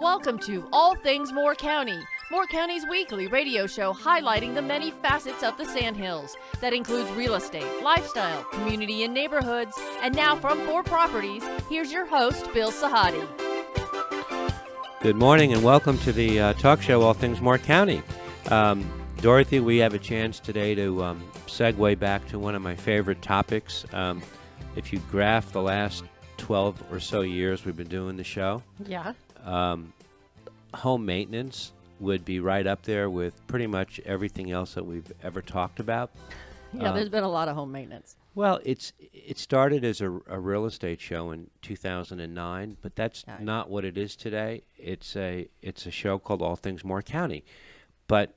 Welcome to All Things Moore County, Moore County's weekly radio show highlighting the many facets of the Sandhills. That includes real estate, lifestyle, community and neighborhoods. And now from 4 Properties, here's your host, Bill Sahadi. Good morning and welcome to the talk show, All Things Moore County. Dorothy, we have a chance today to segue back to one of my favorite topics. If you graph the last 12 or so years we've been doing the show, home maintenance would be right up there with pretty much everything else that we've ever talked about. Yeah, there's been a lot of home maintenance. Well, it started as a real estate show in 2009, but that's not what it is today. It's a show called All Things Moore County. But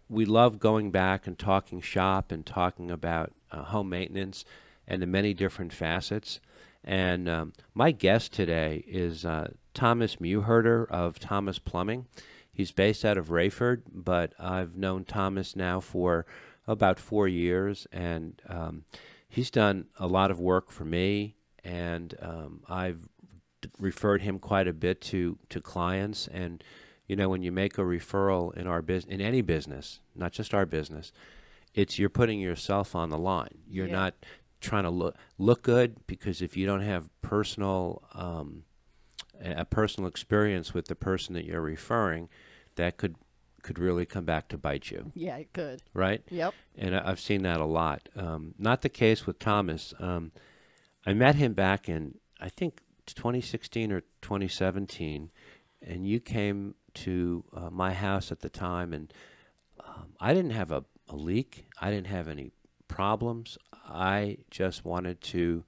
we love going back and talking shop and talking about home maintenance and the many different facets. And my guest today is Thomas Mewherter of Thomas Plumbing. He's based out of Rayford, but I've known Thomas now for about 4 years, and he's done a lot of work for me, and I've referred him quite a bit to clients. And you know, when you make a referral in our business, in any business, not just our business, you're putting yourself on the line. You're not trying to look good, because if you don't have a personal experience with the person that you're referring, that could really come back to bite you. Yeah, it could. Right? Yep. And I've seen that a lot. Not the case with Thomas. I met him back in, I think, 2016 or 2017, and you came to my house at the time, and I didn't have a leak. I didn't have any problems. I just wanted to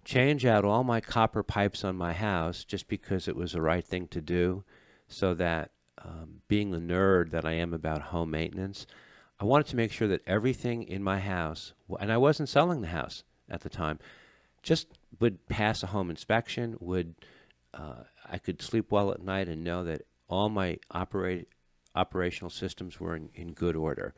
change out all my copper pipes on my house just because it was the right thing to do, so that being the nerd that I am about home maintenance, I wanted to make sure that everything in my house, and I wasn't selling the house at the time, just would pass a home inspection, I could sleep well at night and know that all my operational systems were in good order.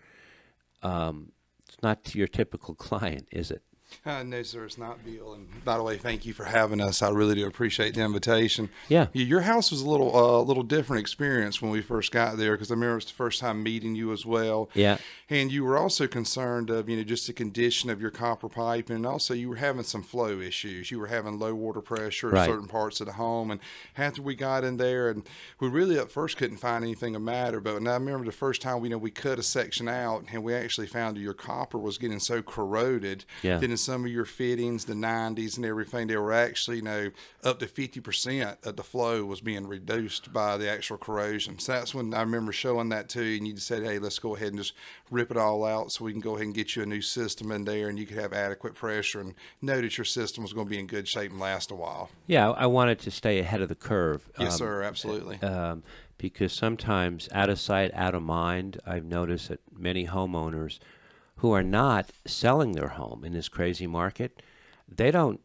It's not your typical client, is it? No, sir, it's not, Bill. And by the way, thank you for having us. I really do appreciate the invitation. Yeah. Your house was a little different experience when we first got there, because I remember it was the first time meeting you as well. Yeah. And you were also concerned of, just the condition of your copper pipe, and also you were having some flow issues. You were having low water pressure in certain parts of the home. And after we got in there, and we really at first couldn't find anything the matter, but I remember the first time we cut a section out, and we actually found that your copper was getting so corroded that in some of your fittings, the 90s and everything, they were actually, up to 50% of the flow was being reduced by the actual corrosion. So that's when I remember showing that to you, and you just said, hey, let's go ahead and just rip it all out so we can go ahead and get you a new system in there, and you could have adequate pressure and know that your system was going to be in good shape and last a while. Yeah, I wanted to stay ahead of the curve. Yes, sir, absolutely. Because sometimes out of sight, out of mind, I've noticed that many homeowners who are not selling their home in this crazy market, they don't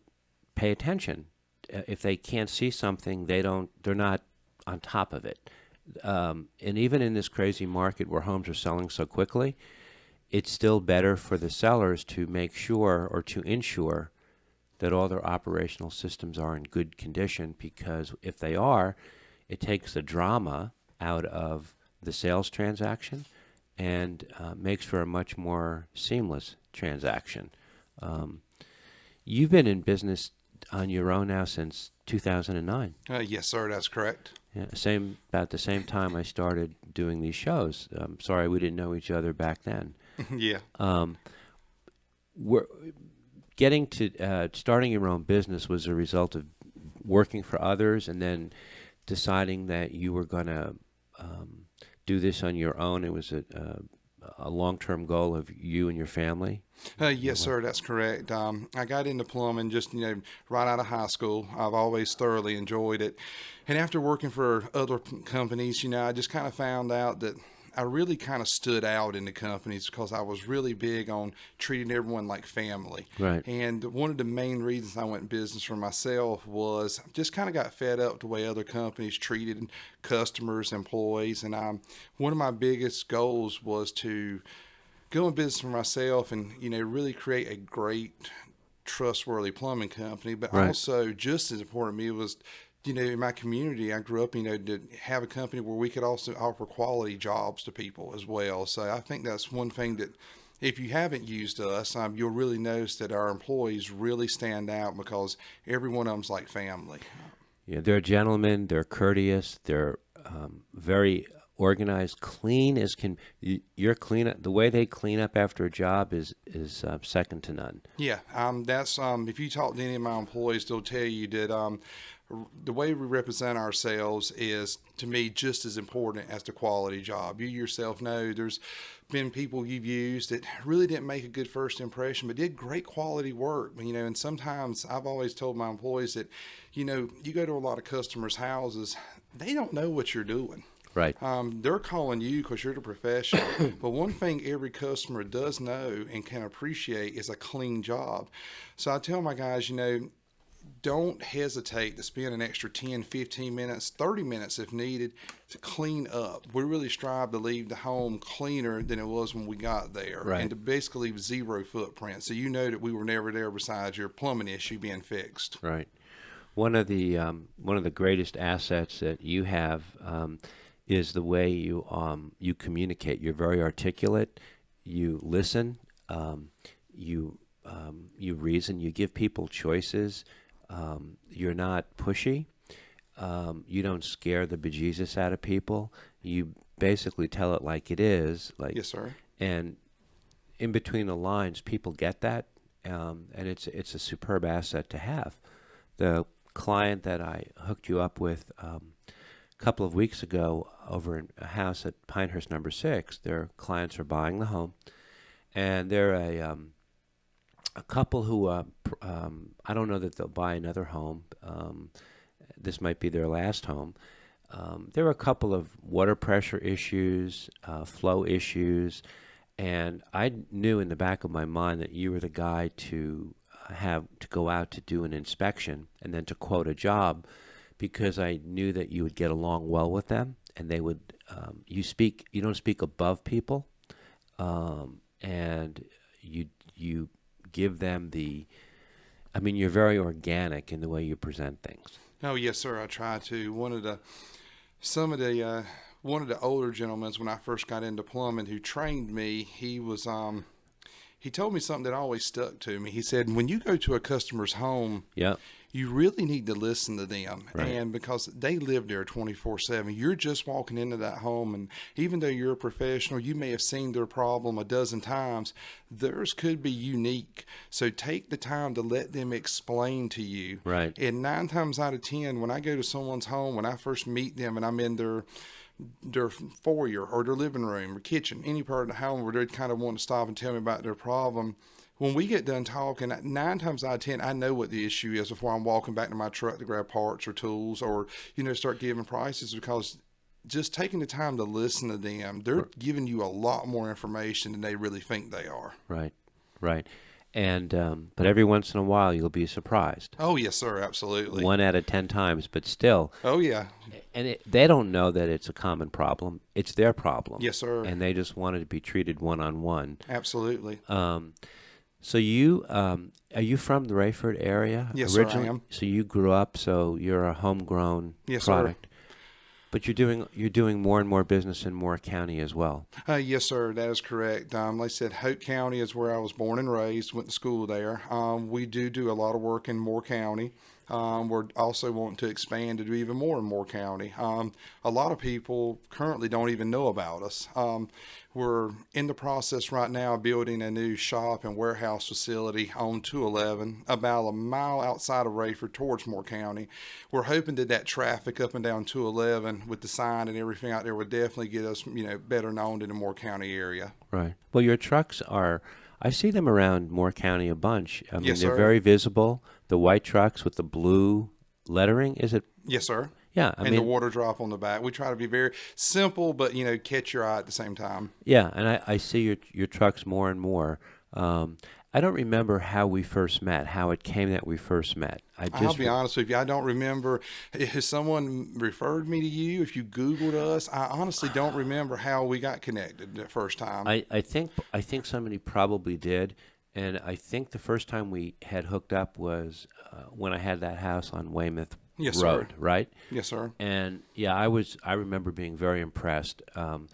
pay attention. If they can't see something, they're not on top of it. And even in this crazy market where homes are selling so quickly, it's still better for the sellers to make sure or to ensure that all their operational systems are in good condition, because if they are, it takes the drama out of the sales transaction and makes for a much more seamless transaction. You've been in business on your own now since 2009. Yes, sir, that's correct. Yeah, about the same time I started doing these shows. Sorry, we didn't know each other back then. Yeah. We're getting to starting your own business was a result of working for others, and then deciding that you were going to do this on your own. It was a long-term goal of you and your family? Yes, sir, that's correct. I got into plumbing just, right out of high school. I've always thoroughly enjoyed it. And after working for other companies, I just kind of found out that I really kind of stood out in the companies because I was really big on treating everyone like family. Right. And one of the main reasons I went in business for myself was just kind of got fed up the way other companies treated customers, employees. And one of my biggest goals was to go in business for myself and, really create a great, trustworthy plumbing company. But right. also, just as important to me was in my community, I grew up, to have a company where we could also offer quality jobs to people as well. So I think that's one thing that if you haven't used us, you'll really notice that our employees really stand out because every one of them's like family. Yeah, they're gentlemen. They're courteous. They're very organized, clean as can. Your clean. The way they clean up after a job is second to none. Yeah, that's if you talk to any of my employees, they'll tell you that the way we represent ourselves is, to me, just as important as the quality job. You yourself know there's been people you've used that really didn't make a good first impression, but did great quality work. And sometimes I've always told my employees that, you go to a lot of customers' houses, they don't know what you're doing. Right. They're calling you because you're the professional. But one thing every customer does know and can appreciate is a clean job. So I tell my guys, don't hesitate to spend an extra 10, 15 minutes, 30 minutes if needed to clean up. We really strive to leave the home cleaner than it was when we got there. Right. And to basically leave zero footprint. So you know that we were never there besides your plumbing issue being fixed. Right. One of the greatest assets that you have is the way you communicate. You're very articulate. You listen. You reason. You give people choices. You're not pushy. You don't scare the bejesus out of people. You basically tell it like it is. Yes, sir. And in between the lines, people get that, and it's a superb asset to have. The client that I hooked you up with a couple of weeks ago over in a house at Pinehurst number 6, their clients are buying the home, and they're a couple who I don't know that they'll buy another home. This might be their last home. There were a couple of water pressure issues, flow issues, and I knew in the back of my mind that you were the guy to have to go out to do an inspection and then to quote a job, because I knew that you would get along well with them, and they would. You don't speak above people, and you give them the. I mean, you're very organic in the way you present things. Oh yes, sir. I try to. One of the older gentlemen when I first got into plumbing who trained me, he was he told me something that always stuck to me. He said, when you go to a customer's home, Yeah. you really need to listen to them. Right. And because they live there 24/7, you're just walking into that home. And even though you're a professional, you may have seen their problem a dozen times. Theirs could be unique. So take the time to let them explain to you. Right. And 9 times out of 10, when I go to someone's home, when I first meet them and I'm in their foyer or their living room or kitchen, any part of the home where they kind of want to stop and tell me about their problem, when we get done talking, 9 times out of 10, I know what the issue is before I'm walking back to my truck to grab parts or tools or, start giving prices, because just taking the time to listen to them, they're giving you a lot more information than they really think they are. Right, right. And but every once in a while you'll be surprised. Oh, yes, sir, absolutely. 1 out of 10 times, but still. Oh, yeah. And they don't know that it's a common problem. It's their problem. Yes, sir. And they just wanted to be treated one-on-one. Absolutely. So you are you from the Rayford area? Yes, originally? sir, I am. So you grew up, so you're a homegrown Yes, product. Sir. But you're doing more and more business in Moore County as well. Yes, sir, that is correct. Like I said, Hope County is where I was born and raised, went to school there. We do a lot of work in Moore County. We're also wanting to expand to do even more in Moore County. A lot of people currently don't even know about us. We're in the process right now of building a new shop and warehouse facility on 211, about a mile outside of Rayford towards Moore County. We're hoping that traffic up and down 211 with the sign and everything out there would definitely get us, better known in the Moore County area. Right. Well, your trucks I see them around Moore County a bunch. I mean, yes, they're sir. very visible. The white trucks with the blue lettering, is it? Yes, sir. Yeah, I mean, the water drop on the back. We try to be very simple, but catch your eye at the same time. Yeah, and I see your trucks more and more. I don't remember how we first met, how it came that we first met. I'll be honest with you, I don't remember. If someone referred me to you, if you Googled us, I honestly don't remember how we got connected the first time. I think somebody probably did. And I think the first time we had hooked up was when I had that house on Weymouth Yes, Road, sir. right? Yes, sir. And yeah, I remember being very impressed. And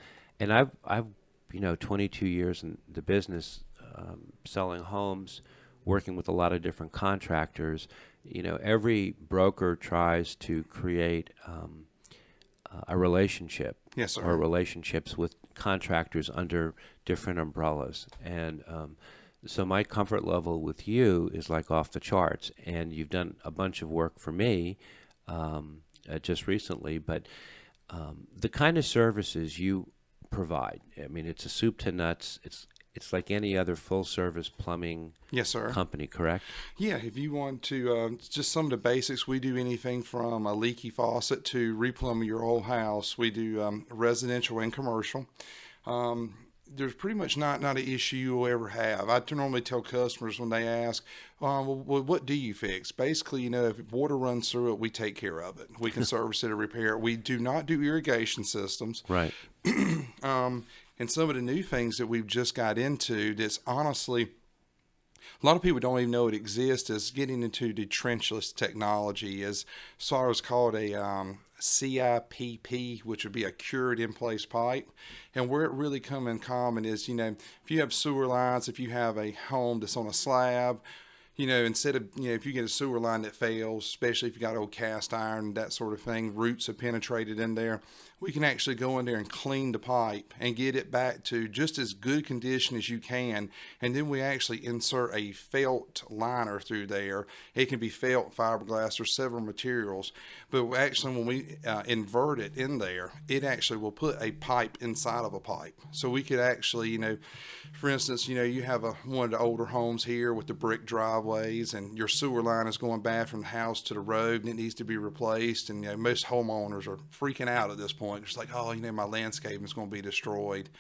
I've 22 years in the business, selling homes, working with a lot of different contractors. Every broker tries to create a relationship Yes, or sir. relationships with contractors under different umbrellas. And so my comfort level with you is like off the charts. And you've done a bunch of work for me just recently, but the kind of services you provide, I mean, it's a soup to nuts. It's like any other full service plumbing Yes, sir. company, correct? Yeah, if you want to, just some of the basics, we do anything from a leaky faucet to replumb your whole house. We do residential and commercial. There's pretty much not an issue you'll ever have. I normally tell customers when they ask, well, what do you fix? Basically, if water runs through it, we take care of it. We can service it or repair it. We do not do irrigation systems. Right. And some of the new things that we've just got into that's honestly, a lot of people don't even know it exists, is getting into the trenchless technology, as far as called a CIPP, which would be a cured in place pipe. And where it really come in common is, if you have sewer lines, if you have a home that's on a slab, instead of, if you get a sewer line that fails, especially if you got old cast iron, that sort of thing, roots have penetrated in there, we can actually go in there and clean the pipe and get it back to just as good condition as you can. And then we actually insert a felt liner through there. It can be felt, fiberglass, or several materials. But actually, when we invert it in there, it actually will put a pipe inside of a pipe. So we could actually, for instance, you have one of the older homes here with the brick driveways, and your sewer line is going bad from the house to the road, and it needs to be replaced. And most homeowners are freaking out at this point. It's like, oh, my landscape is going to be destroyed.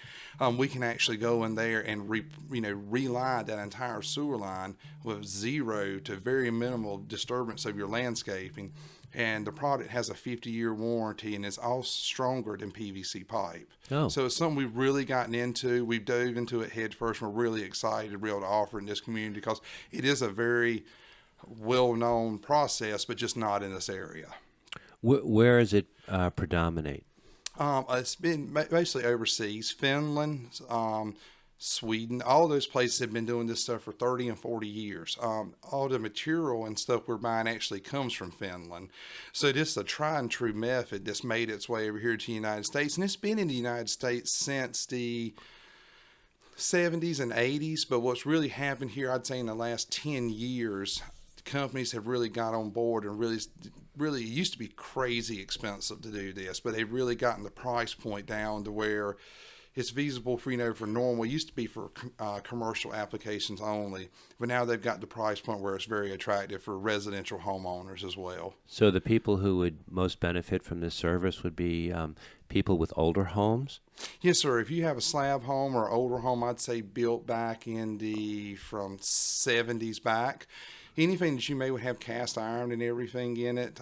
We can actually go in there and reline that entire sewer line with zero to very minimal disturbance of your landscaping. And the product has a 50-year warranty and is all stronger than PVC pipe. Oh. So it's something we've really gotten into. We've dove into it head first. We're really excited to be able to offer in this community because it is a very well-known process, but just not in this area. Where does it predominate? It's been basically overseas, Finland, Sweden, all those places have been doing this stuff for 30 and 40 years. All the material and stuff we're buying actually comes from Finland. So this is a tried and true method that's made its way over here to the United States. And it's been in the United States since the 70s and 80s. But what's really happened here, I'd say in the last 10 years, companies have really got on board and really it used to be crazy expensive to do this, but they've really gotten the price point down to where it's feasible for, for normal. It used to be for commercial applications only, but now they've got the price point where it's very attractive for residential homeowners as well. So the people who would most benefit from this service would be people with older homes? Yes, sir. If you have a slab home or older home, I'd say built back from 70s back, anything that you may have cast iron and everything in it.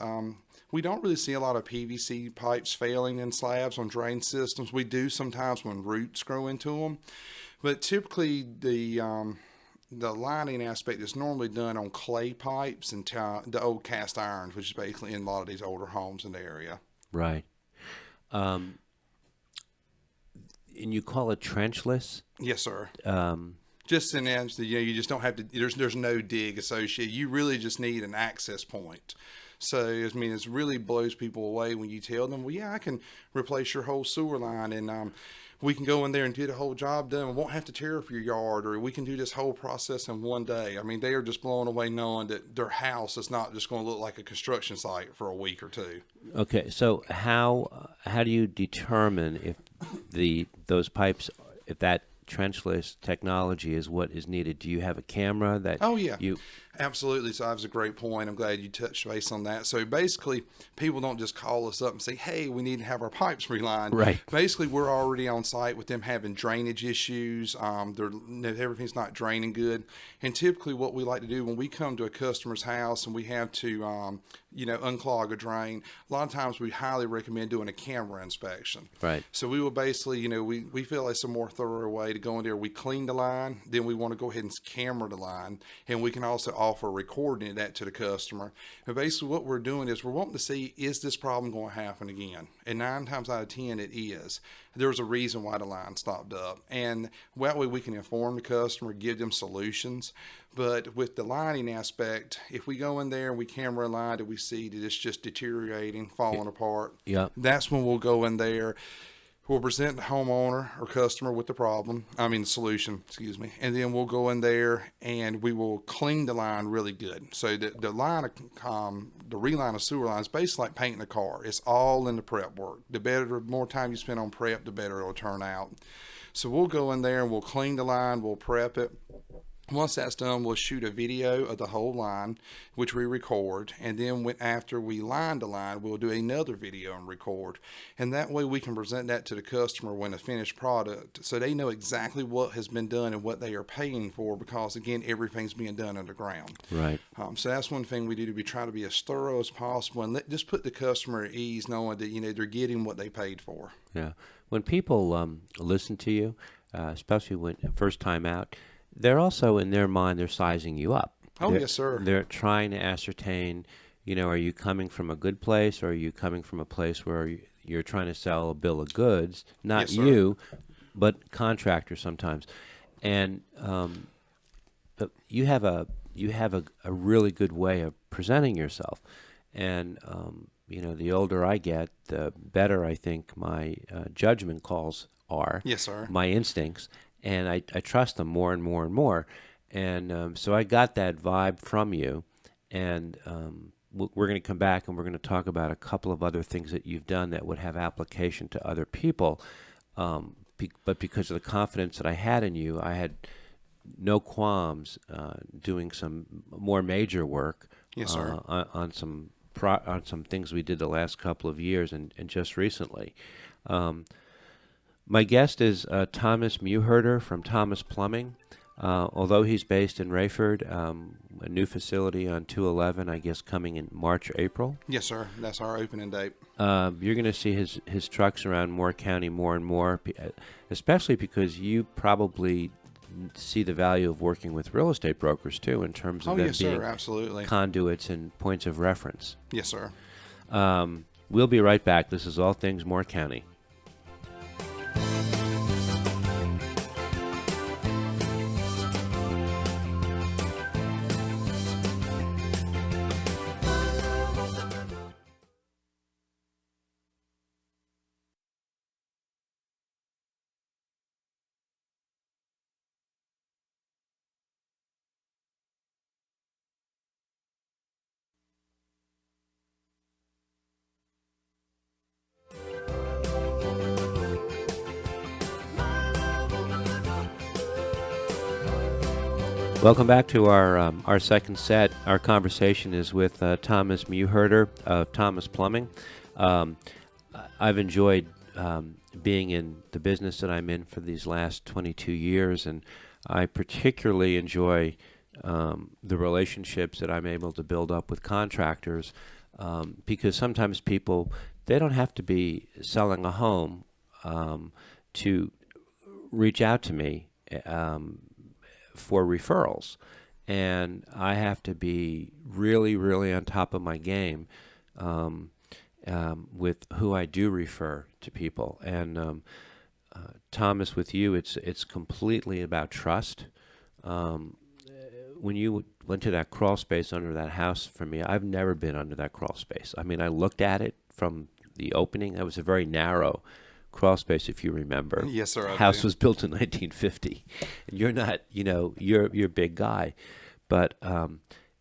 We don't really see a lot of PVC pipes failing in slabs on drain systems. We do sometimes when roots grow into them, but typically the lining aspect is normally done on clay pipes and the old cast irons, which is basically in a lot of these older homes in the area. Right. And you call it trenchless? Yes, sir. Just in answer, you just don't have to. There's no dig associated. You really just need an access point. So it really blows people away when you tell them, well, yeah, I can replace your whole sewer line, and we can go in there and get a whole job done. We won't have to tear up your yard, or we can do this whole process in one day. They are just blown away knowing that their house is not just going to look like a construction site for a week or two. Okay, so how do you determine if those pipes, if that trenchless technology is what is needed? Do you have a camera that? Oh yeah, Absolutely. So that was a great point. I'm glad you touched base on that. So basically, people don't just call us up and say, hey, we need to have our pipes relined. Right. Basically, we're already on site with them having drainage issues. Everything's not draining good. And typically what we like to do when we come to a customer's house and we have to, unclog a drain, a lot of times we highly recommend doing a camera inspection. Right. So we will basically, we feel it's a more thorough way to go in there. We clean the line, then we want to go ahead and camera the line, and we can also offer recording that to the customer. And basically what we're doing is we're wanting to see, is this problem going to happen again? And 9 times out of 10 it is. There's a reason why the line stopped up. And that way we can inform the customer, give them solutions. But with the lining aspect, if we go in there and we camera a line and we see that it's just deteriorating, falling apart, that's when we'll go in there. We'll present the homeowner or customer with the solution, and then we'll go in there and we will clean the line really good. So the reline of sewer line is basically like painting a car. It's all in the prep work. The more time you spend on prep, the better it'll turn out. So we'll go in there and we'll clean the line, we'll prep it. Once that's done, we'll shoot a video of the whole line, which we record, and then after we line the line, we'll do another video and record. And that way we can present that to the customer when a finished product, so they know exactly what has been done and what they are paying for, because again, everything's being done underground. Right. So that's one thing we do, we try to be as thorough as possible and just put the customer at ease, knowing that they're getting what they paid for. Yeah. When people listen to you, especially when first time out, they're also, in their mind, they're sizing you up. Yes, sir. They're trying to ascertain, are you coming from a good place, or are you coming from a place where you're trying to sell a bill of goods? Not Yes, sir. you, but contractors sometimes. And but you have a really good way of presenting yourself. And the older I get, the better I think my judgment calls are. Yes, sir. My instincts. And I trust them more and more and more. And so I got that vibe from you. And we're going to come back and we're going to talk about a couple of other things that you've done that would have application to other people. But because of the confidence that I had in you, I had no qualms doing some more major work. Yes, sir. On some things we did the last couple of years and just recently. My guest is Thomas Mewherter from Thomas Plumbing. Although he's based in Rayford, a new facility on 211, I guess, coming in March or April. Yes, sir. That's our opening date. You're going to see his trucks around Moore County more and more, especially because you probably see the value of working with real estate brokers, too, in terms of them yes, being sir. Absolutely. conduits and points of reference. Yes, sir. We'll be right back. This is All Things Moore County. Welcome back to our second set. Our conversation is with Thomas Mewherter of Thomas Plumbing. I've enjoyed being in the business that I'm in for these last 22 years, and I particularly enjoy the relationships that I'm able to build up with contractors, because sometimes people, they don't have to be selling a home to reach out to me for referrals, and I have to be really, really on top of my game with who I do refer to people. And Thomas, with you, it's completely about trust. When you went to that crawl space under that house for me, I've never been under that crawl space. I mean, I looked at it from the opening. That was a very narrow crawl space, if you remember. Yes, sir. House was built in 1950. And you're not, you're a big guy, but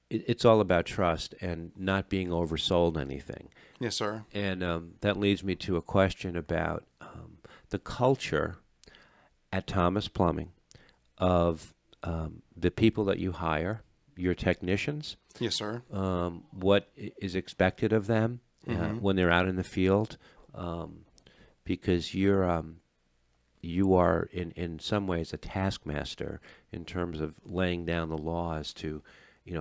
it's all about trust and not being oversold anything. Yes, sir. And that leads me to a question about the culture at Thomas Plumbing of the people that you hire, your technicians. Yes, sir. What is expected of them when they're out in the field, because you are in some ways a taskmaster in terms of laying down the law as to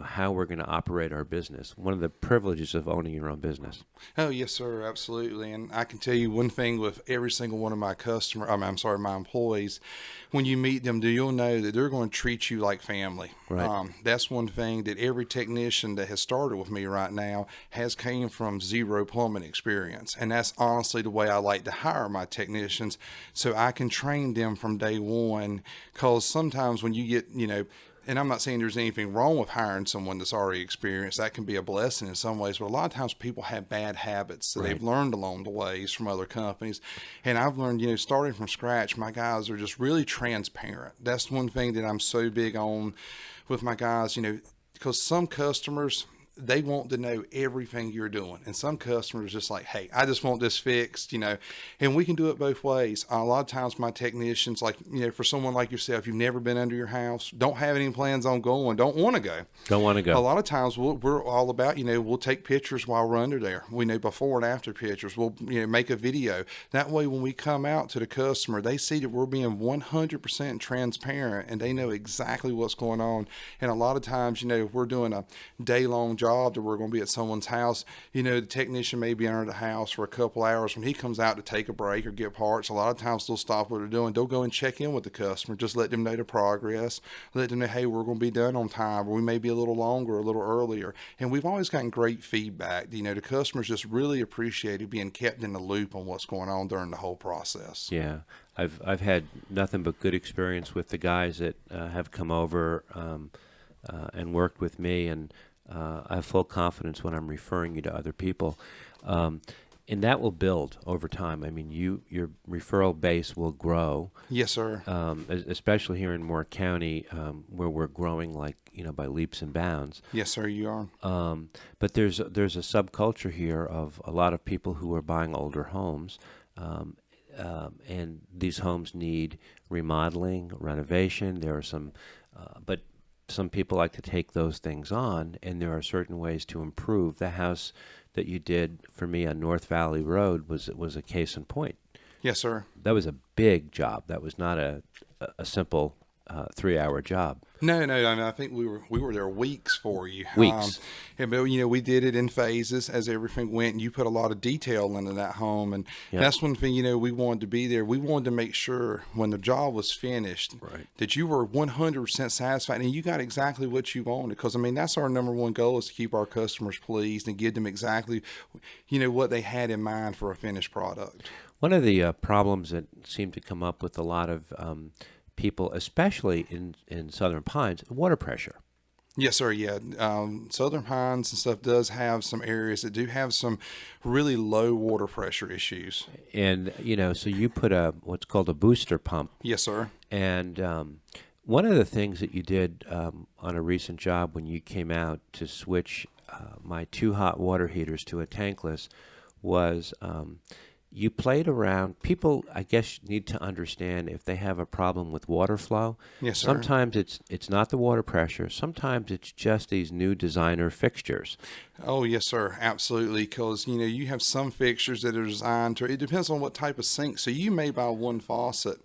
how we're going to operate our business. One of the privileges of owning your own business. Oh, yes, sir, absolutely. And I can tell you one thing with every single one of my my employees, when you meet them, you'll know that they're going to treat you like family. Right. That's one thing that every technician that has started with me right now has came from zero plumbing experience. And that's honestly the way I like to hire my technicians, so I can train them from day one. Because sometimes when you get, and I'm not saying there's anything wrong with hiring someone that's already experienced. That can be a blessing in some ways, but a lot of times people have bad habits that they've learned along the ways from other companies. And I've learned, starting from scratch, my guys are just really transparent. That's one thing that I'm so big on with my guys, because some customers, they want to know everything you're doing. And some customers just like, hey, I just want this fixed, and we can do it both ways. A lot of times my technicians, like, for someone like yourself, you've never been under your house, don't have any plans on going, don't want to go. A lot of times we're all about, we'll take pictures while we're under there. We know before and after pictures. We'll, make a video. That way, when we come out to the customer, they see that we're being 100% transparent and they know exactly what's going on. And a lot of times, if we're doing a day-long job that we're going to be at someone's house, the technician may be under the house for a couple hours. When he comes out to take a break or get parts, a lot of times they'll stop what they're doing. They'll go and check in with the customer, just let them know the progress, let them know, hey, we're going to be done on time, or we may be a little longer, a little earlier. And we've always gotten great feedback. The customers just really appreciated being kept in the loop on what's going on during the whole process. Yeah, I've had nothing but good experience with the guys that have come over and worked with me, and I have full confidence when I'm referring you to other people. And that will build over time. I mean, your referral base will grow. Yes, sir. Especially here in Moore County, where we're growing by leaps and bounds. Yes, sir, you are. But there's a subculture here of a lot of people who are buying older homes, and these homes need remodeling, renovation. There are some, but some people like to take those things on, and there are certain ways to improve. The house that you did for me on North Valley Road was a case in point. Yes, sir. That was a big job. That was not a simple 3-hour job. No. I mean, I think we were there weeks for you. Weeks. But we did it in phases as everything went, and you put a lot of detail into that home, and that's one thing. We wanted to be there. We wanted to make sure when the job was finished, that you were 100% satisfied and you got exactly what you wanted. Because I mean, that's our number one goal, is to keep our customers pleased and give them exactly, what they had in mind for a finished product. One of the problems that seemed to come up with a lot of people, especially in Southern Pines, water pressure. Yes, sir. Yeah. Southern Pines and stuff does have some areas that do have some really low water pressure issues. And, so you put what's called a booster pump. Yes, sir. And one of the things that you did on a recent job when you came out to switch my 2 hot water heaters to a tankless was you played around. People, I guess, need to understand if they have a problem with water flow. Yes, sir. Sometimes it's not the water pressure. Sometimes it's just these new designer fixtures. Oh, yes, sir. Absolutely. Because, you have some fixtures that are designed to, it depends on what type of sink. So you may buy one faucet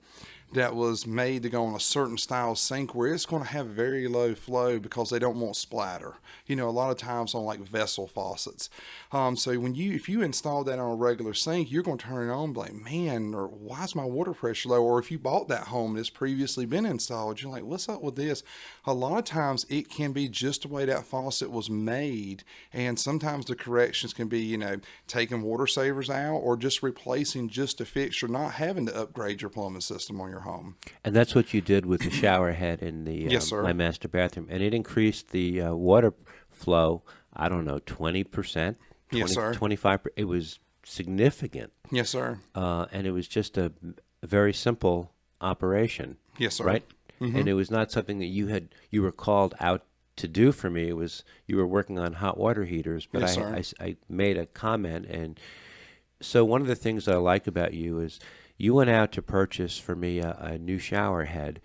that was made to go on a certain style sink where it's going to have very low flow because they don't want splatter. A lot of times on like vessel faucets. So if you install that on a regular sink, you're going to turn it on and be like, man, or why is my water pressure low? Or if you bought that home that's previously been installed, you're like, what's up with this? A lot of times it can be just the way that faucet was made. And sometimes the corrections can be, taking water savers out or just replacing just a fixture, not having to upgrade your plumbing system on your home. And that's what you did with the shower head in the Yes, sir. my master bathroom. And it increased the water flow, 20%. Yes, sir. 25%. It was significant. Yes, sir. And it was just a very simple operation. Yes, sir. Right? Mm-hmm. And it was not something that you were called out to do for me. It was, you were working on hot water heaters, but Yes, I made a comment. And so one of the things that I like about you is you went out to purchase for me a new shower head,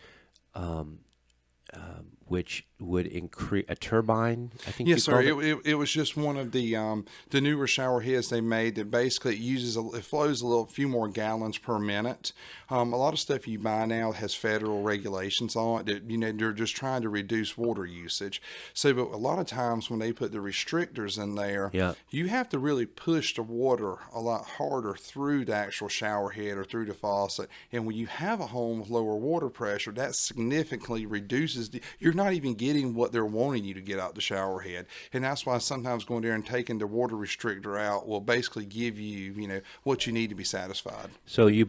which would increase a turbine. I think Yes, you sir. called it. It was just one of the newer shower heads they made that basically it flows a few more gallons per minute. A lot of stuff you buy now has federal regulations on it that they're just trying to reduce water usage. So, but a lot of times when they put the restrictors in there, Yeah. you have to really push the water a lot harder through the actual shower head or through the faucet. And when you have a home with lower water pressure, that significantly reduces you're not even getting what they're wanting you to get out the shower head. And that's why sometimes going there and taking the water restrictor out will basically give you, what you need to be satisfied. So you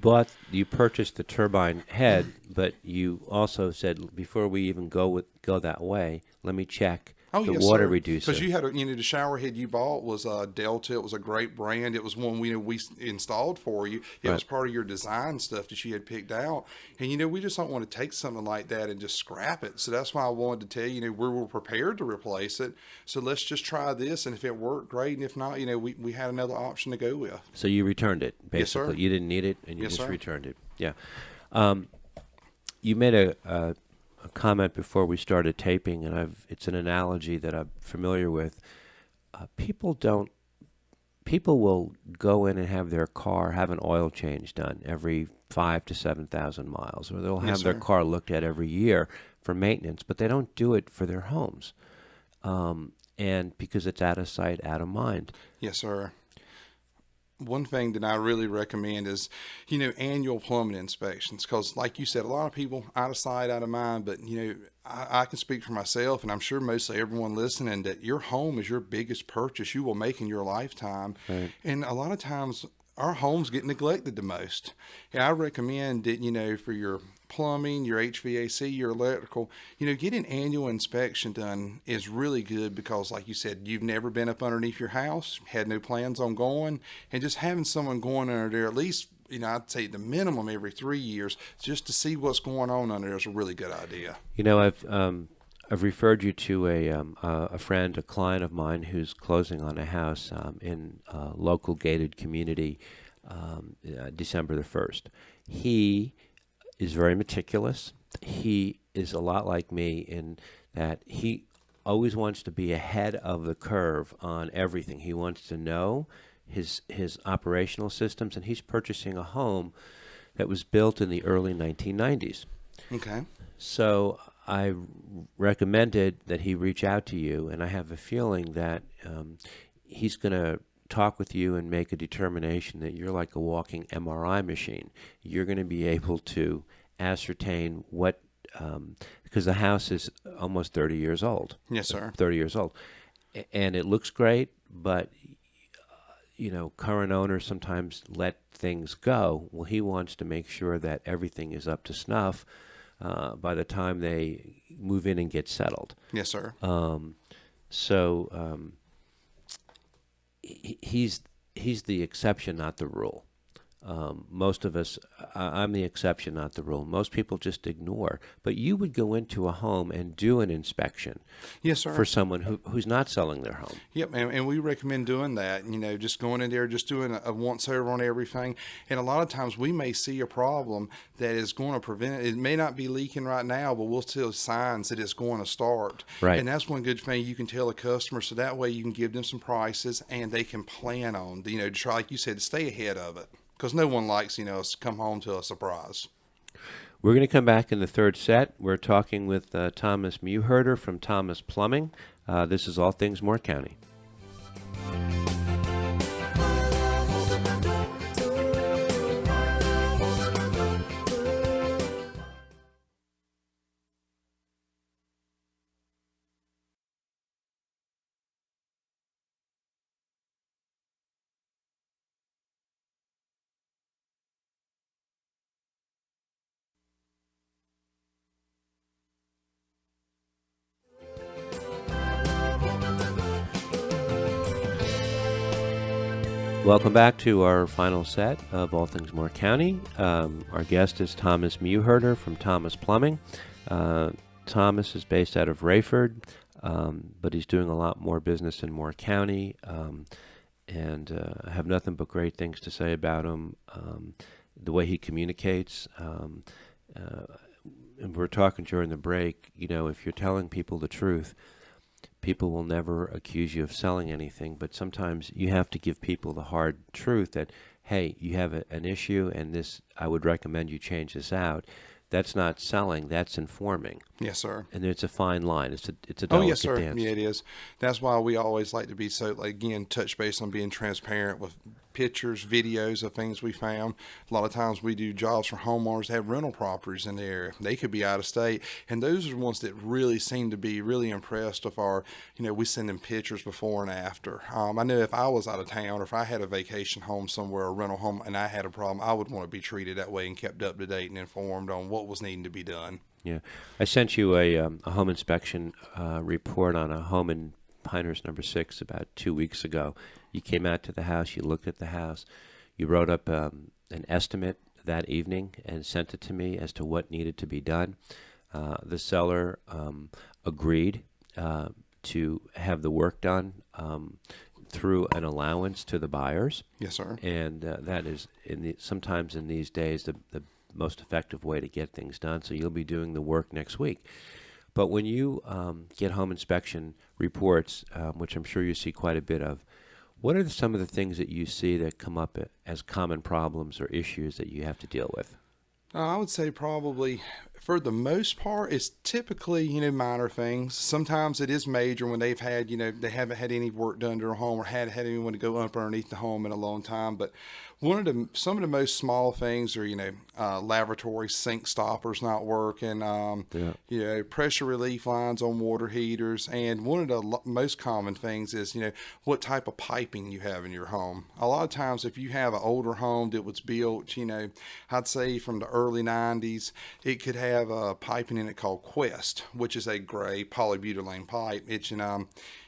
purchased the turbine head, but you also said before we even go that way, let me check the Yes, water sir. reducer. Because you had the shower head you bought was Delta. It was a great brand. It was one we installed for you. It was part of your design stuff that you had picked out. And we just don't want to take something like that and just scrap it. So that's why I wanted to tell you, we're prepared to replace it. So let's just try this, and if it worked, great. And if not, we had another option to go with. So you returned it, basically. Yes, sir. You didn't need it, and you Yes, just sir. returned it. Yeah. You made a comment before we started taping, and it's an analogy that I'm familiar with. People will go in and have their car have an oil change done every 5,000 to 7,000 miles, or they'll have Yes, their sir. car looked at every year for maintenance, but they don't do it for their homes, and because it's out of sight, out of mind. Yes, sir. One thing that I really recommend is, annual plumbing inspections. Because, like you said, a lot of people out of sight, out of mind. But, I can speak for myself, and I'm sure mostly everyone listening, that your home is your biggest purchase you will make in your lifetime. Right. And a lot of times, our homes get neglected the most. And I recommend that, for your plumbing, your HVAC, your electrical, getting annual inspection done is really good because, like you said, you've never been up underneath your house, had no plans on going, and just having someone going under there at least, I'd say the minimum every 3 years just to see what's going on under there is a really good idea. I've referred you to a friend, a client of mine who's closing on a house in a local gated community December the 1st. He is very meticulous. He is a lot like me in that he always wants to be ahead of the curve on everything. He wants to know his operational systems, and he's purchasing a home that was built in the early 1990s. Okay. So I recommended that he reach out to you, and I have a feeling that he's going to talk with you and make a determination that you're like a walking MRI machine. You're going to be able to ascertain what, because the house is almost 30 years old. Yes, sir. 30 years old. And it looks great, but, current owners sometimes let things go. Well, he wants to make sure that everything is up to snuff by the time they move in and get settled. Yes, sir. He's the exception, not the rule. Most of us, I'm the exception, not the rule. Most people just ignore. But you would go into a home and do an inspection. Yes, sir. For someone who's not selling their home. Yep, and we recommend doing that. Just going in there, just doing a once over on everything. And a lot of times we may see a problem that is going to prevent it. It may not be leaking right now, but we'll see signs that it's going to start. Right. And that's one good thing you can tell a customer, so that way you can give them some prices and they can plan on, to try, like you said, to stay ahead of it. Because no one likes, us to come home to a surprise. We're going to come back in the third set. We're talking with Thomas Mewherter from Thomas Plumbing. This is All Things Moore County. Welcome back to our final set of All Things Moore County. Our guest is Thomas Mewherter from Thomas Plumbing. Thomas is based out of Rayford, but he's doing a lot more business in Moore County, and I have nothing but great things to say about him. The way he communicates, and we're talking during the break, if you're telling people the truth, people will never accuse you of selling anything, but sometimes you have to give people the hard truth that, hey, you have an issue, and this, I would recommend you change this out. That's not selling, that's informing. Yes, sir. And it's a fine line. It's a delicate Oh, yes, sir. dance. Yeah, it is. That's why we always like to be so, like, again, touch base on being transparent with pictures, videos of things we found. A lot of times we do jobs for homeowners that have rental properties in the area. They could be out of state. And those are the ones that really seem to be really impressed with our, we send them pictures before and after. I know if I was out of town or if I had a vacation home somewhere, a rental home, and I had a problem, I would want to be treated that way and kept up to date and informed on what was needing to be done. Yeah. I sent you a home inspection report on a home in Pinehurst number 6 about 2 weeks ago. You came out to the house, you looked at the house, you wrote up an estimate that evening and sent it to me as to what needed to be done. The seller agreed to have the work done through an allowance to the buyers. Yes, sir. And that is sometimes in these days the most effective way to get things done. So you'll be doing the work next week. But when you get home inspection reports, which I'm sure you see quite a bit of, what are some of the things that you see that come up as common problems or issues that you have to deal with? I would say probably for the most part, it's typically, minor things. Sometimes it is major when they've had, they haven't had any work done to their home or had anyone to go up underneath the home in a long time. But some of the most small things are, lavatory sink stoppers not working, pressure relief lines on water heaters. And one of the most common things is, what type of piping you have in your home. A lot of times if you have an older home that was built, I'd say from the early 90s, it could have a piping in it called Quest, which is a gray polybutylene pipe. It's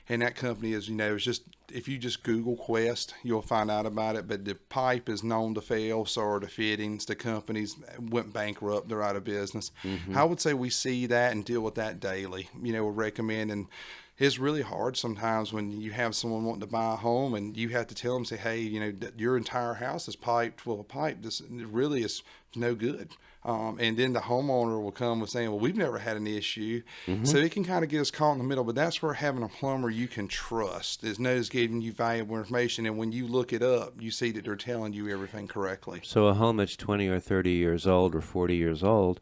and that company is, it's just, if you just Google Quest, you'll find out about it. But the pipe is known to fail, so are the fittings. The companies went bankrupt; they're out of business. Mm-hmm. I would say we see that and deal with that daily. We recommend, and it's really hard sometimes when you have someone wanting to buy a home and you have to tell them, say, hey, your entire house is piped with a pipe. This really is no good. And then the homeowner will come with saying, well, we've never had an issue. Mm-hmm. So it can kind of get us caught in the middle. But that's where having a plumber you can trust is giving you valuable information. And when you look it up, you see that they're telling you everything correctly. So a home that's 20 or 30 years old or 40 years old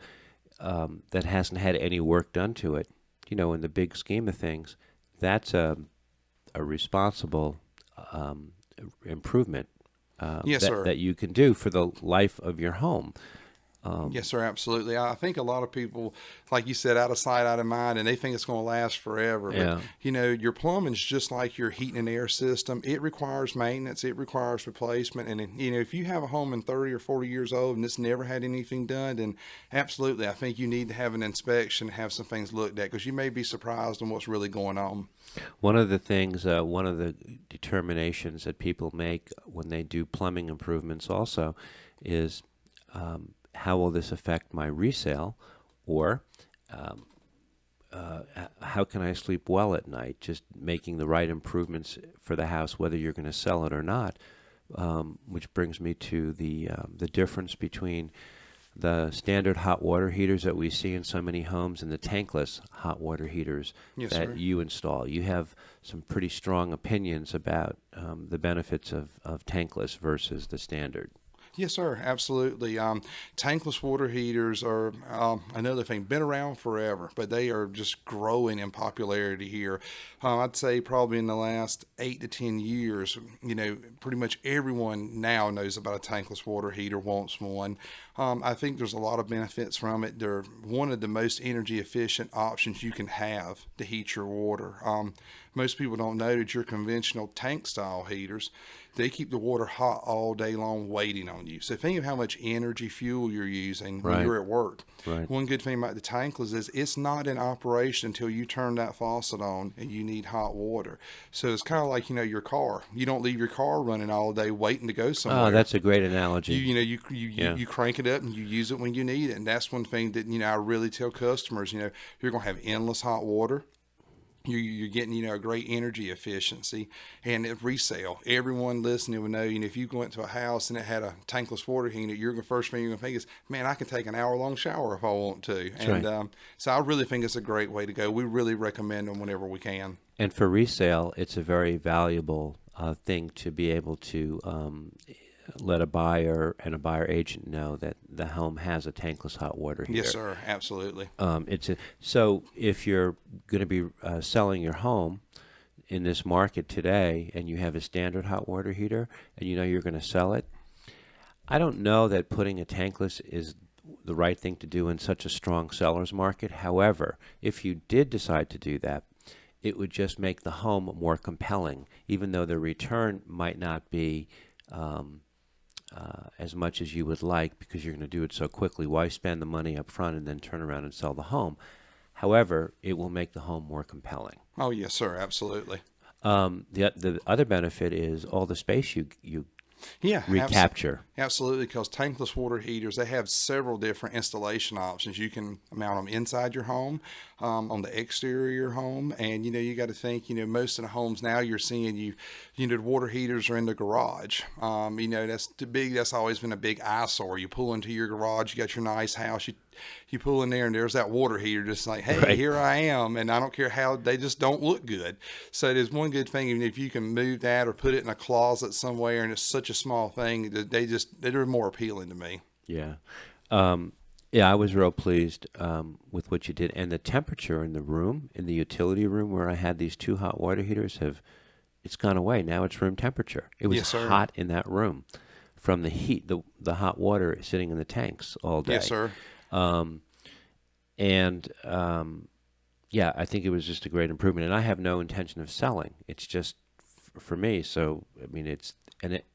that hasn't had any work done to it, in the big scheme of things, that's a responsible improvement yes, sir. that you can do for the life of your home. Yes, sir, absolutely. I think a lot of people, like you said, out of sight, out of mind, and they think it's going to last forever. Yeah. But, your plumbing's just like your heating and air system. It requires maintenance. It requires replacement. And, if you have a home in 30 or 40 years old and it's never had anything done, then absolutely, I think you need to have an inspection, have some things looked at, because you may be surprised on what's really going on. One of the things, one of the determinations that people make when they do plumbing improvements also is how will this affect my resale, or how can I sleep well at night? Just making the right improvements for the house, whether you're going to sell it or not, which brings me to the difference between the standard hot water heaters that we see in so many homes and the tankless hot water heaters yes, that sir. you install. You have some pretty strong opinions about the benefits of tankless versus the standard. Yes, sir, absolutely. Tankless water heaters are another thing, been around forever, but they are just growing in popularity here. I'd say probably in the last 8 to 10 years, pretty much everyone now knows about a tankless water heater, wants one. I think there's a lot of benefits from it. They're one of the most energy efficient options you can have to heat your water. Most people don't know that your conventional tank style heaters, they keep the water hot all day long waiting on you. So think of how much energy fuel you're using when you're at work. Right. One good thing about the tankless is it's not in operation until you turn that faucet on and you need hot water. So it's kind of like, your car. You don't leave your car running all day waiting to go somewhere. Oh, that's a great analogy. You crank it up and you use it when you need it. And that's one thing that, I really tell customers, you're going to have endless hot water. you're getting, a great energy efficiency. And at resale, everyone listening will know, if you went to a house and it had a tankless water heater, the first thing you're going to think is, man, I can take an hour-long shower if I want to. That's and right. So I really think it's a great way to go. We really recommend them whenever we can. And for resale, it's a very valuable thing to be able to let a buyer and a buyer agent know that the home has a tankless hot water heater. Yes, sir. Absolutely. So if you're going to be selling your home in this market today and you have a standard hot water heater and you know you're going to sell it, I don't know that putting a tankless is the right thing to do in such a strong seller's market. However, if you did decide to do that, it would just make the home more compelling, even though the return might not be as much as you would like, because you're going to do it so quickly. Why spend the money up front and then turn around and sell the home? However, it will make the home more compelling. Oh, yes, sir. Absolutely. The other benefit is all the space you Yeah, recapture. Absolutely, because tankless water heaters, they have several different installation options. You can mount them inside your home, on the exterior of your home, and you got to think, most of the homes now you're seeing the water heaters are in the garage. That's always been a big eyesore. You pull into your garage, you got your nice house, you pull in there and there's that water heater just like, hey, Right. Here I am. And I don't care how, they just don't look good. So there's one good thing, even if you can move that or put it in a closet somewhere and it's such a small thing, they're more appealing to me. Yeah. Yeah, I was real pleased with what you did. And the temperature in the room, in the utility room where I had these two hot water heaters, it's gone away. Now it's room temperature. It was Yes, sir. hot in that room from the heat, the hot water sitting in the tanks all day. Yes, sir. Yeah, I think it was just a great improvement. And I have no intention of selling. It's just for me. So, I mean,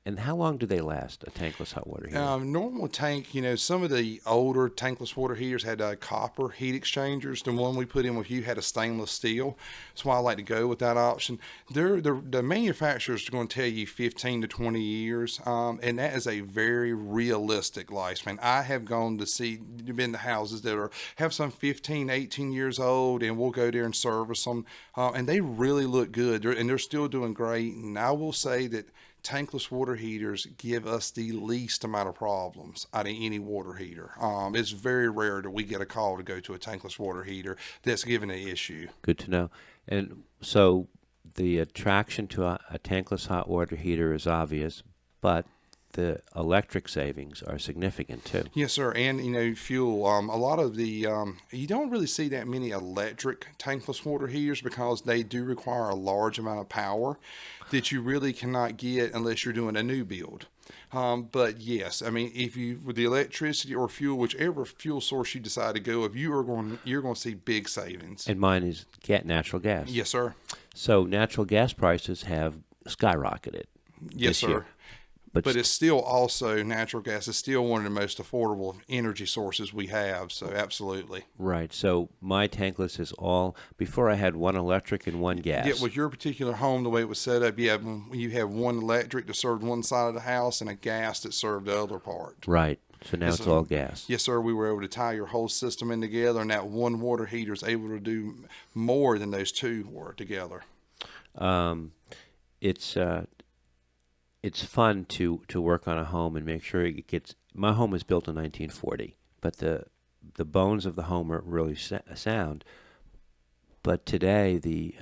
and how long do they last, a tankless hot water heater? Normal tank, some of the older tankless water heaters had copper heat exchangers. The one we put in with you had a stainless steel. That's why I like to go with that option. The manufacturers are going to tell you 15 to 20 years, and that is a very realistic lifespan. I have been to houses that have some 15, 18 years old, and we'll go there and service them, and they really look good, and they're still doing great. And I will say that tankless water heaters give us the least amount of problems out of any water heater. It's very rare that we get a call to go to a tankless water heater that's given an issue. Good to know. And so the attraction to a tankless hot water heater is obvious, but the electric savings are significant too. Yes, sir. And, fuel. A lot of you don't really see that many electric tankless water heaters because they do require a large amount of power that you really cannot get unless you're doing a new build. But yes, I mean, with the electricity or fuel, whichever fuel source you decide to go with, you're going to see big savings. And mine is natural gas. Yes, sir. So natural gas prices have skyrocketed. Yes, this sir. year. But it's still also, natural gas is still one of the most affordable energy sources we have. So absolutely. Right. So my tankless is before I had one electric and one gas. Yeah, with your particular home, the way it was set up, you have one electric that served one side of the house and a gas that served the other part. Right. So now it's all gas. Yes, sir. We were able to tie your whole system in together, and that one water heater is able to do more than those two were together. It's fun to work on a home and make sure it gets. My home was built in 1940, but the bones of the home are really sound. But today the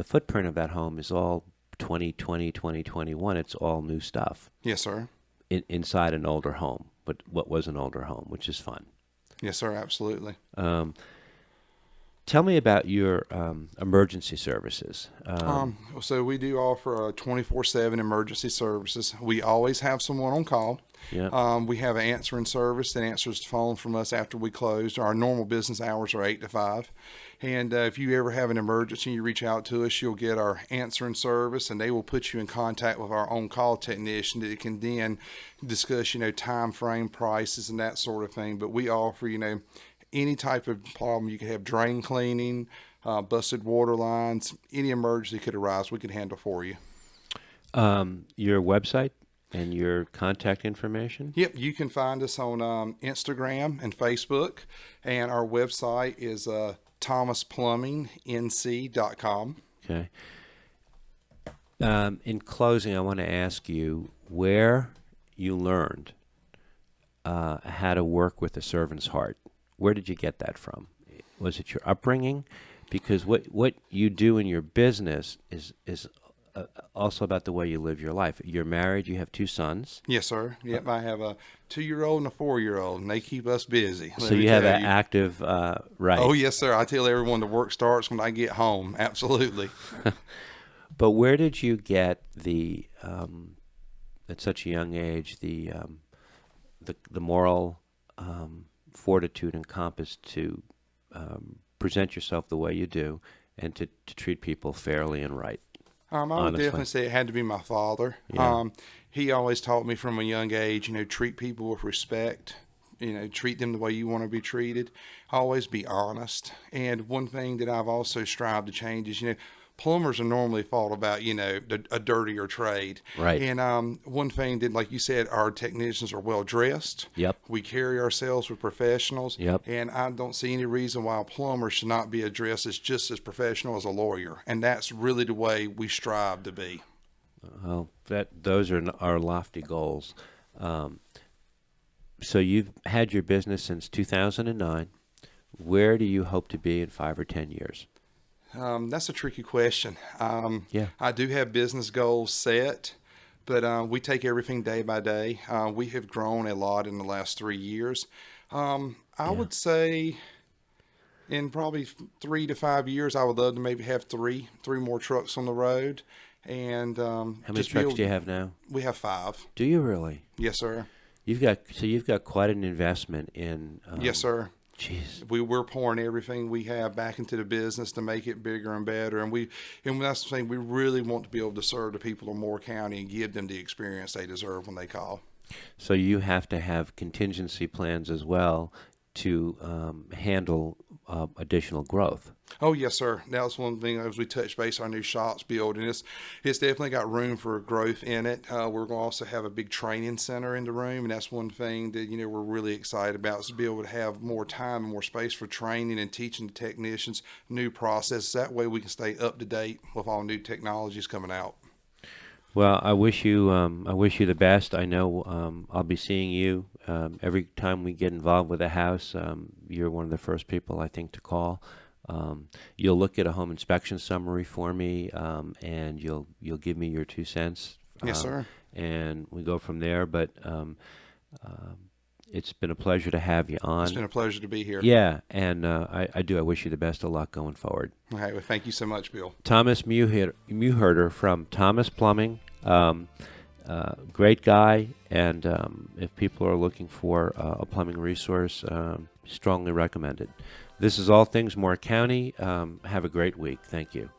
footprint of that home is all 2020, 2021. It's all new stuff. Yes, sir. Inside an older home, but what was an older home, which is fun. Yes, sir. Absolutely. Tell me about your emergency services. So we do offer 24/7 emergency services. We always have someone on call. Yeah. We have an answering service that answers the phone from us after we close. Our normal business hours are 8 to 5. And if you ever have an emergency, you reach out to us, you'll get our answering service, and they will put you in contact with our on-call technician that can then discuss, time frame, prices, and that sort of thing. But we offer, any type of problem. You can have drain cleaning, busted water lines, any emergency could arise, we can handle for you. Your website and your contact information? Yep, you can find us on Instagram and Facebook, and our website is thomasplumbingnc.com. Okay. In closing, I want to ask you where you learned how to work with a servant's heart. Where did you get that from? Was it your upbringing? Because what you do in your business is also about the way you live your life. You're married. You have 2 sons. Yes, sir. Yep, I have a 2-year-old and a 4-year-old, and they keep us busy. So you have an active right. Oh, yes, sir. I tell everyone the work starts when I get home. Absolutely. But where did you get the at such a young age the moral fortitude and compass to present yourself the way you do and to treat people fairly and right? I would definitely say it had to be my father. Yeah. He always taught me from a young age, treat people with respect, treat them the way you want to be treated. Always be honest. And one thing that I've also strived to change is, plumbers are normally thought about, a dirtier trade. Right. And one thing that, like you said, our technicians are well dressed. Yep. We carry ourselves with professionals. Yep. And I don't see any reason why a plumber should not be addressed as just as professional as a lawyer. And that's really the way we strive to be. Well, those are lofty goals. So you've had your business since 2009. Where do you hope to be in 5 or 10 years? That's a tricky question. Yeah. I do have business goals set, but we take everything day by day. We have grown a lot in the last 3 years. I would say in probably 3 to 5 years, I would love to maybe have three more trucks on the road. And how many trucks do you have now? We have 5. Do you really? Yes, sir. You've got quite an investment in. Yes, sir. Jeez. We're pouring everything we have back into the business to make it bigger and better. And that's the thing, we really want to be able to serve the people of Moore County and give them the experience they deserve when they call. So you have to have contingency plans as well to handle additional growth. Oh, yes, sir. That's one thing as we touch base our new shops build, and it's definitely got room for growth in it. We're going to also have a big training center in the room, and that's one thing that we're really excited about, is to be able to have more time and more space for training and teaching the technicians new processes. That way we can stay up to date with all new technologies coming out. Well, I wish you the best. I know I'll be seeing you every time we get involved with a house. You're one of the first people I think to call. You'll look at a home inspection summary for me, and you'll give me your 2 cents. Yes, sir. And we go from there. But it's been a pleasure to have you on. It's been a pleasure to be here. Yeah, and I wish you the best of luck going forward. All right, well, thank you so much, Bill. Thomas Mewherter from Thomas Plumbing. Great guy, and if people are looking for a plumbing resource, strongly recommended. This is All Things Moore County. Have a great week. Thank you.